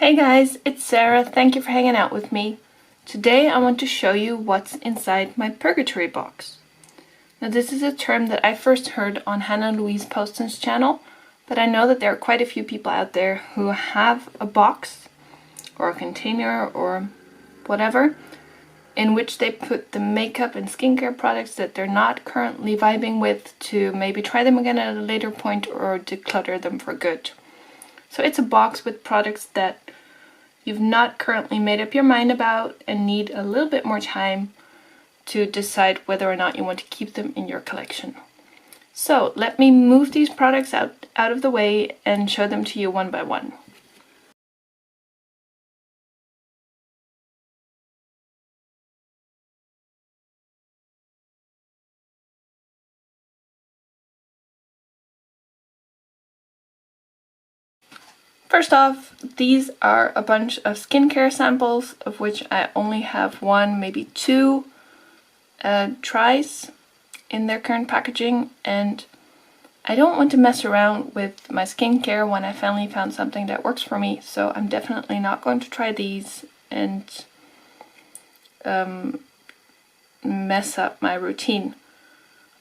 Hey guys, it's Sarah. Thank you for hanging out with me. Today I want to show you what's inside my Purgatory box. Now this is a term that I first heard on Hannah Louise Poston's channel, but I know that there are quite a few people out there who have a box or a container or whatever in which they put the makeup and skincare products that they're not currently vibing with to maybe try them again at a later point or declutter them for good. So it's a box with products that you've not currently made up your mind about and need a little bit more time to decide whether or not you want to keep them in your collection. So let me move these products out of the way and show them to you one by one. First off, these are a bunch of skincare samples, of which I only have one, maybe two tries in their current packaging, and I don't want to mess around with my skincare when I finally found something that works for me, so I'm definitely not going to try these and mess up my routine.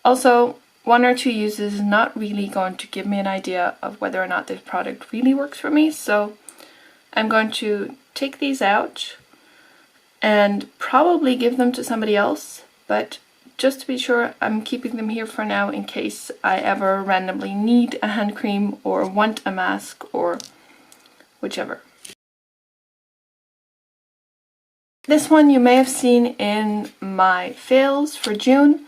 Also, one or two uses is not really going to give me an idea of whether or not this product really works for me, so I'm going to take these out and probably give them to somebody else, but just to be sure, I'm keeping them here for now in case I ever randomly need a hand cream or want a mask or whichever. This one you may have seen in my fails for June.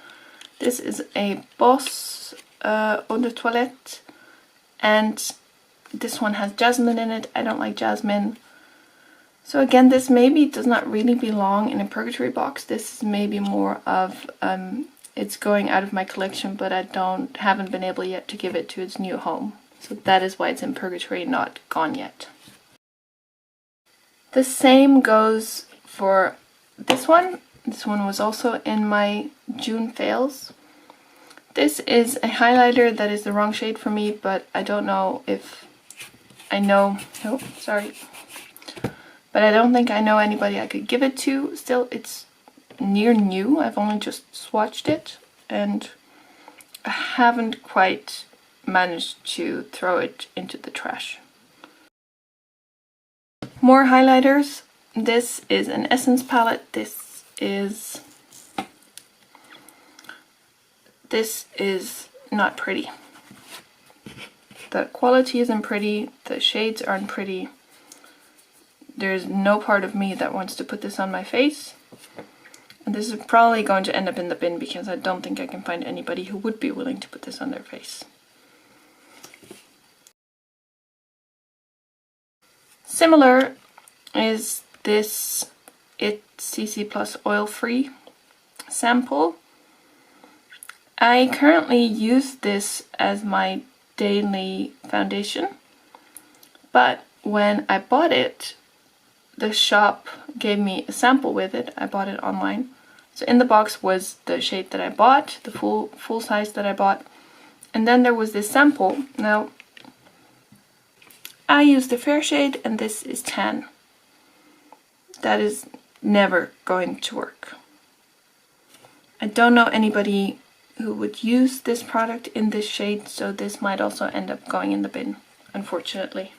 This is a Boss Eau de Toilette, and this one has jasmine in it. I don't like jasmine. So again, this maybe does not really belong in a Purgatory box. This is maybe more of, it's going out of my collection, but I haven't been able yet to give it to its new home. So that is why it's in Purgatory, not gone yet. The same goes for this one. This one was also in my June fails. This is a highlighter that is the wrong shade for me, but I don't know if I know, oh, sorry. But I don't think I know anybody I could give it to. Still, it's near new. I've only just swatched it and I haven't quite managed to throw it into the trash. More highlighters. This is an Essence palette. This is not pretty. The quality isn't pretty, the shades aren't pretty. There's no part of me that wants to put this on my face. And this is probably going to end up in the bin because I don't think I can find anybody who would be willing to put this on their face. Similar is this CC Plus Oil Free sample. I currently use this as my daily foundation, but when I bought it, the shop gave me a sample with it. I bought it online. So in the box was the shade that I bought, the full size that I bought, and then there was this sample. Now, I used the fair shade and this is tan. That is never going to work. I don't know anybody who would use this product in this shade, so this might also end up going in the bin, unfortunately.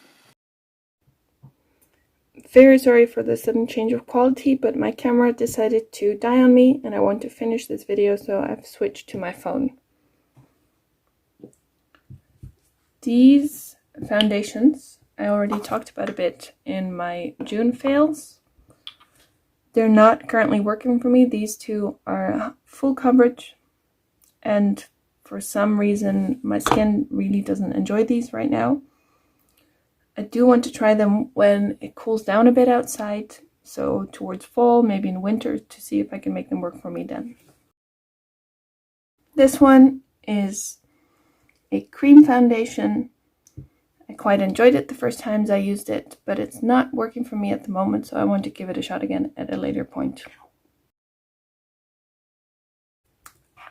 Very sorry for the sudden change of quality, but my camera decided to die on me and I want to finish this video, so I've switched to my phone. These foundations I already talked about a bit in my June fails. They're not currently working for me. These two are full coverage, and for some reason my skin really doesn't enjoy these right now. I do want to try them when it cools down a bit outside, so towards fall, maybe in winter, to see if I can make them work for me then. This one is a cream foundation. I quite enjoyed it the first times I used it, but it's not working for me at the moment, so I want to give it a shot again at a later point.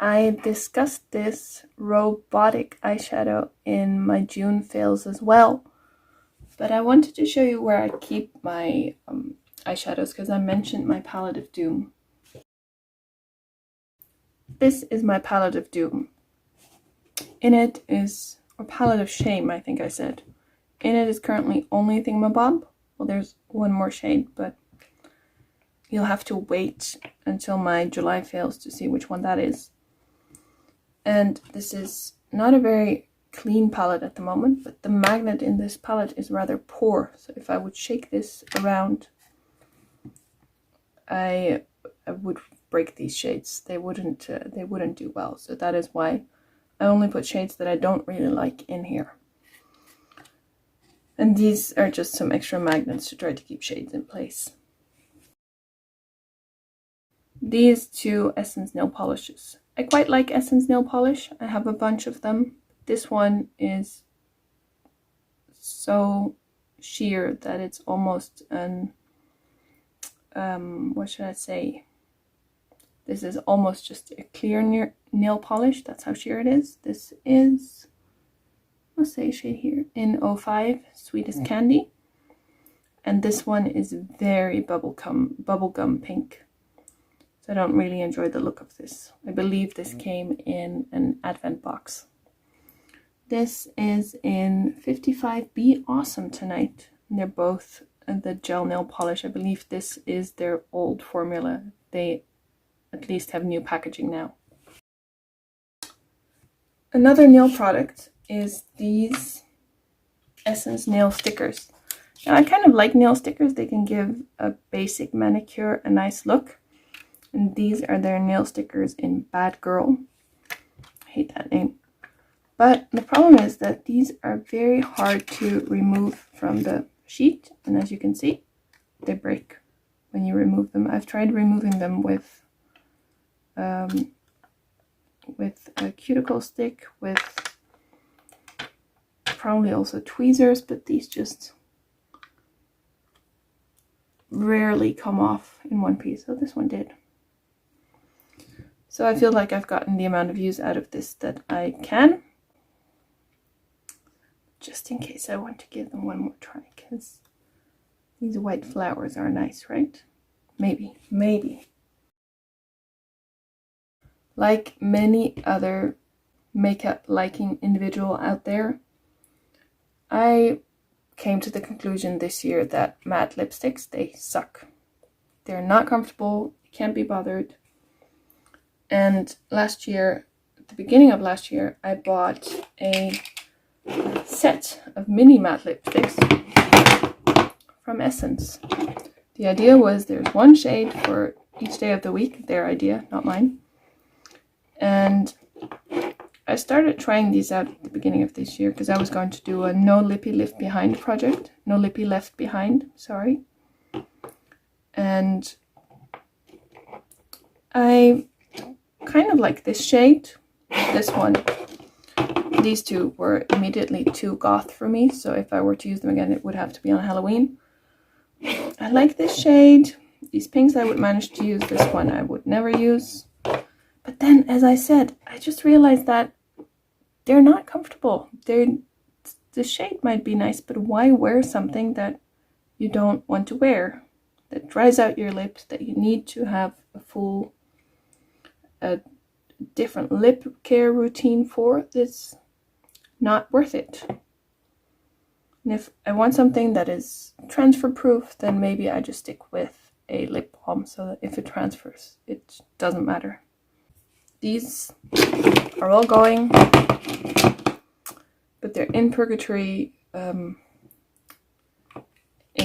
I discussed this robotic eyeshadow in my June fails as well. But I wanted to show you where I keep my eyeshadows because I mentioned my palette of doom. This is my palette of doom. In it is, or palette of shame, I think I said. In it is currently only Thingamabob. Well, there's one more shade, but you'll have to wait until my July fails to see which one that is. And this is not a very clean palette at the moment, but the magnet in this palette is rather poor. So if I would shake this around, I would break these shades. They wouldn't do well. So that is why I only put shades that I don't really like in here. And these are just some extra magnets to try to keep shades in place. These two Essence nail polishes. I quite like Essence nail polish. I have a bunch of them. This one is so sheer that it's almost an, what should I say? This is almost just a clear nail polish. That's how sheer it is. This is, let's say a shade here, in 05, Sweet as Candy. And this one is very bubblegum pink. So I don't really enjoy the look of this. I believe this came in an advent box. This is in 55B Awesome Tonight. And they're both the gel nail polish. I believe this is their old formula. They at least have new packaging now. Another nail product is these Essence nail stickers. Now I kind of like nail stickers. They can give a basic manicure a nice look. And these are their nail stickers in Bad Girl. I hate that name. But the problem is that these are very hard to remove from the sheet. And as you can see, they break when you remove them. I've tried removing them with a cuticle stick, with probably also tweezers, but these just rarely come off in one piece. So this one did. So I feel like I've gotten the amount of use out of this that I can. Just in case I want to give them one more try, because these white flowers are nice, right? Maybe. Like many other makeup liking individual out there, I came to the conclusion this year that matte lipsticks, they suck. They're not comfortable, can't be bothered. And last year, at the beginning of last year, I bought a set of mini matte lipsticks from Essence. The idea was there's one shade for each day of the week, their idea, not mine. And I started trying these out at the beginning of this year because I was going to do a No Lippy Left Behind project. No Lippy Left Behind, sorry. And I kind of like this shade, this one. These two were immediately too goth for me, so if I were to use them again, it would have to be on Halloween. I like this shade. These pinks I would manage to use. This one I would never use. But then, as I said, I just realized that they're not comfortable. The shade might be nice, but why wear something that you don't want to wear? That dries out your lips, that you need to have a different lip care routine for. It's not worth it. And if I want something that is transfer proof, then maybe I just stick with a lip balm so that if it transfers, it doesn't matter. These are all going, but they're in Purgatory in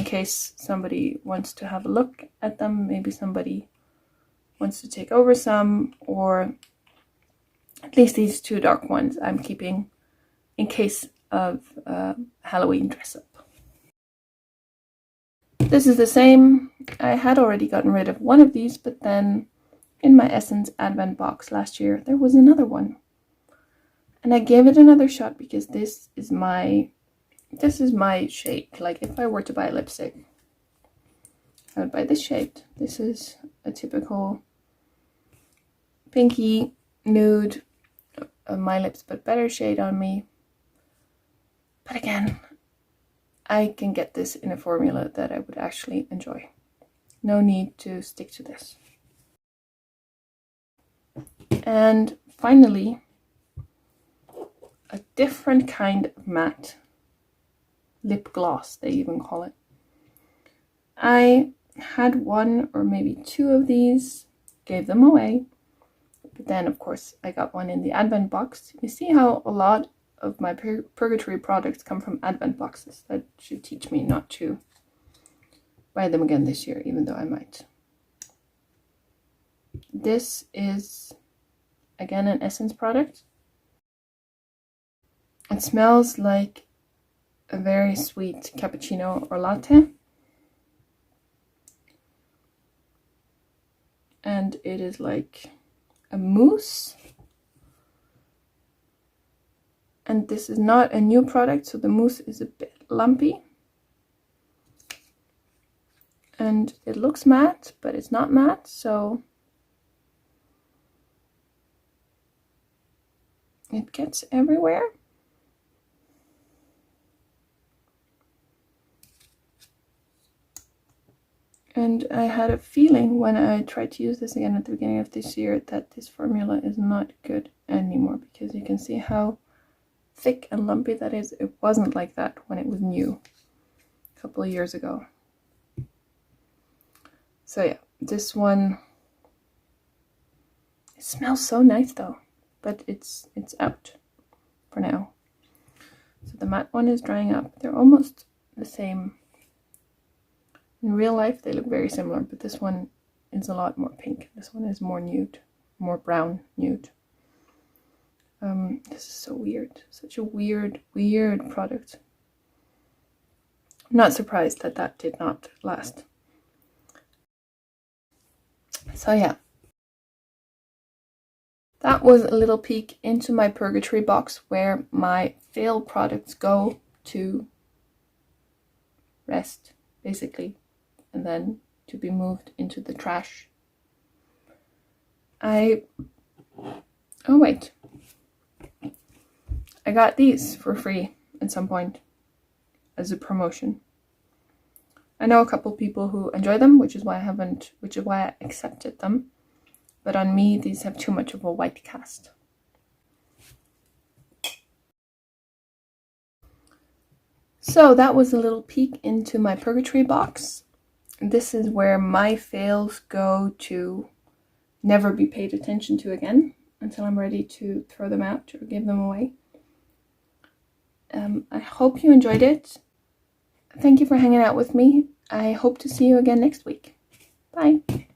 case somebody wants to have a look at them. Maybe somebody wants to take over some, or at least these two dark ones I'm keeping in case of Halloween dress up. This is the same. I had already gotten rid of one of these, but then in my Essence Advent box last year, there was another one. And I gave it another shot because this is my shade. Like if I were to buy a lipstick, I would buy this shade. This is a typical pinky nude of My Lips But Better shade on me. But again, I can get this in a formula that I would actually enjoy. No need to stick to this. And finally, a different kind of matte lip gloss, they even call it. I had one or maybe two of these, gave them away, but then of course I got one in the advent box. You see how a lot of my Purgatory products come from advent boxes. That should teach me not to buy them again this year, even though I might. This is again an Essence product. It smells like a very sweet cappuccino or latte. And it is like a mousse. And this is not a new product, so the mousse is a bit lumpy. And it looks matte, but it's not matte, so it gets everywhere. And I had a feeling when I tried to use this again at the beginning of this year that this formula is not good anymore, because you can see how thick and lumpy that is. It wasn't like that when it was new a couple of years ago. So yeah, this one, it smells so nice though, but it's out for now. So the matte one is drying up. They're almost the same. In real life they look very similar, but this one is a lot more pink. This one is more nude, more brown nude. This is so weird. Such a weird product. I'm not surprised that that did not last. So yeah, that was a little peek into my Purgatory box, where my failed products go to rest, basically, and then to be moved into the trash. Oh wait, I got these for free at some point as a promotion. I know a couple people who enjoy them, which is why I accepted them. But on me, these have too much of a white cast. So that was a little peek into my Purgatory box. This is where my fails go to never be paid attention to again until I'm ready to throw them out or give them away. I hope you enjoyed it. Thank you for hanging out with me. I hope to see you again next week. Bye.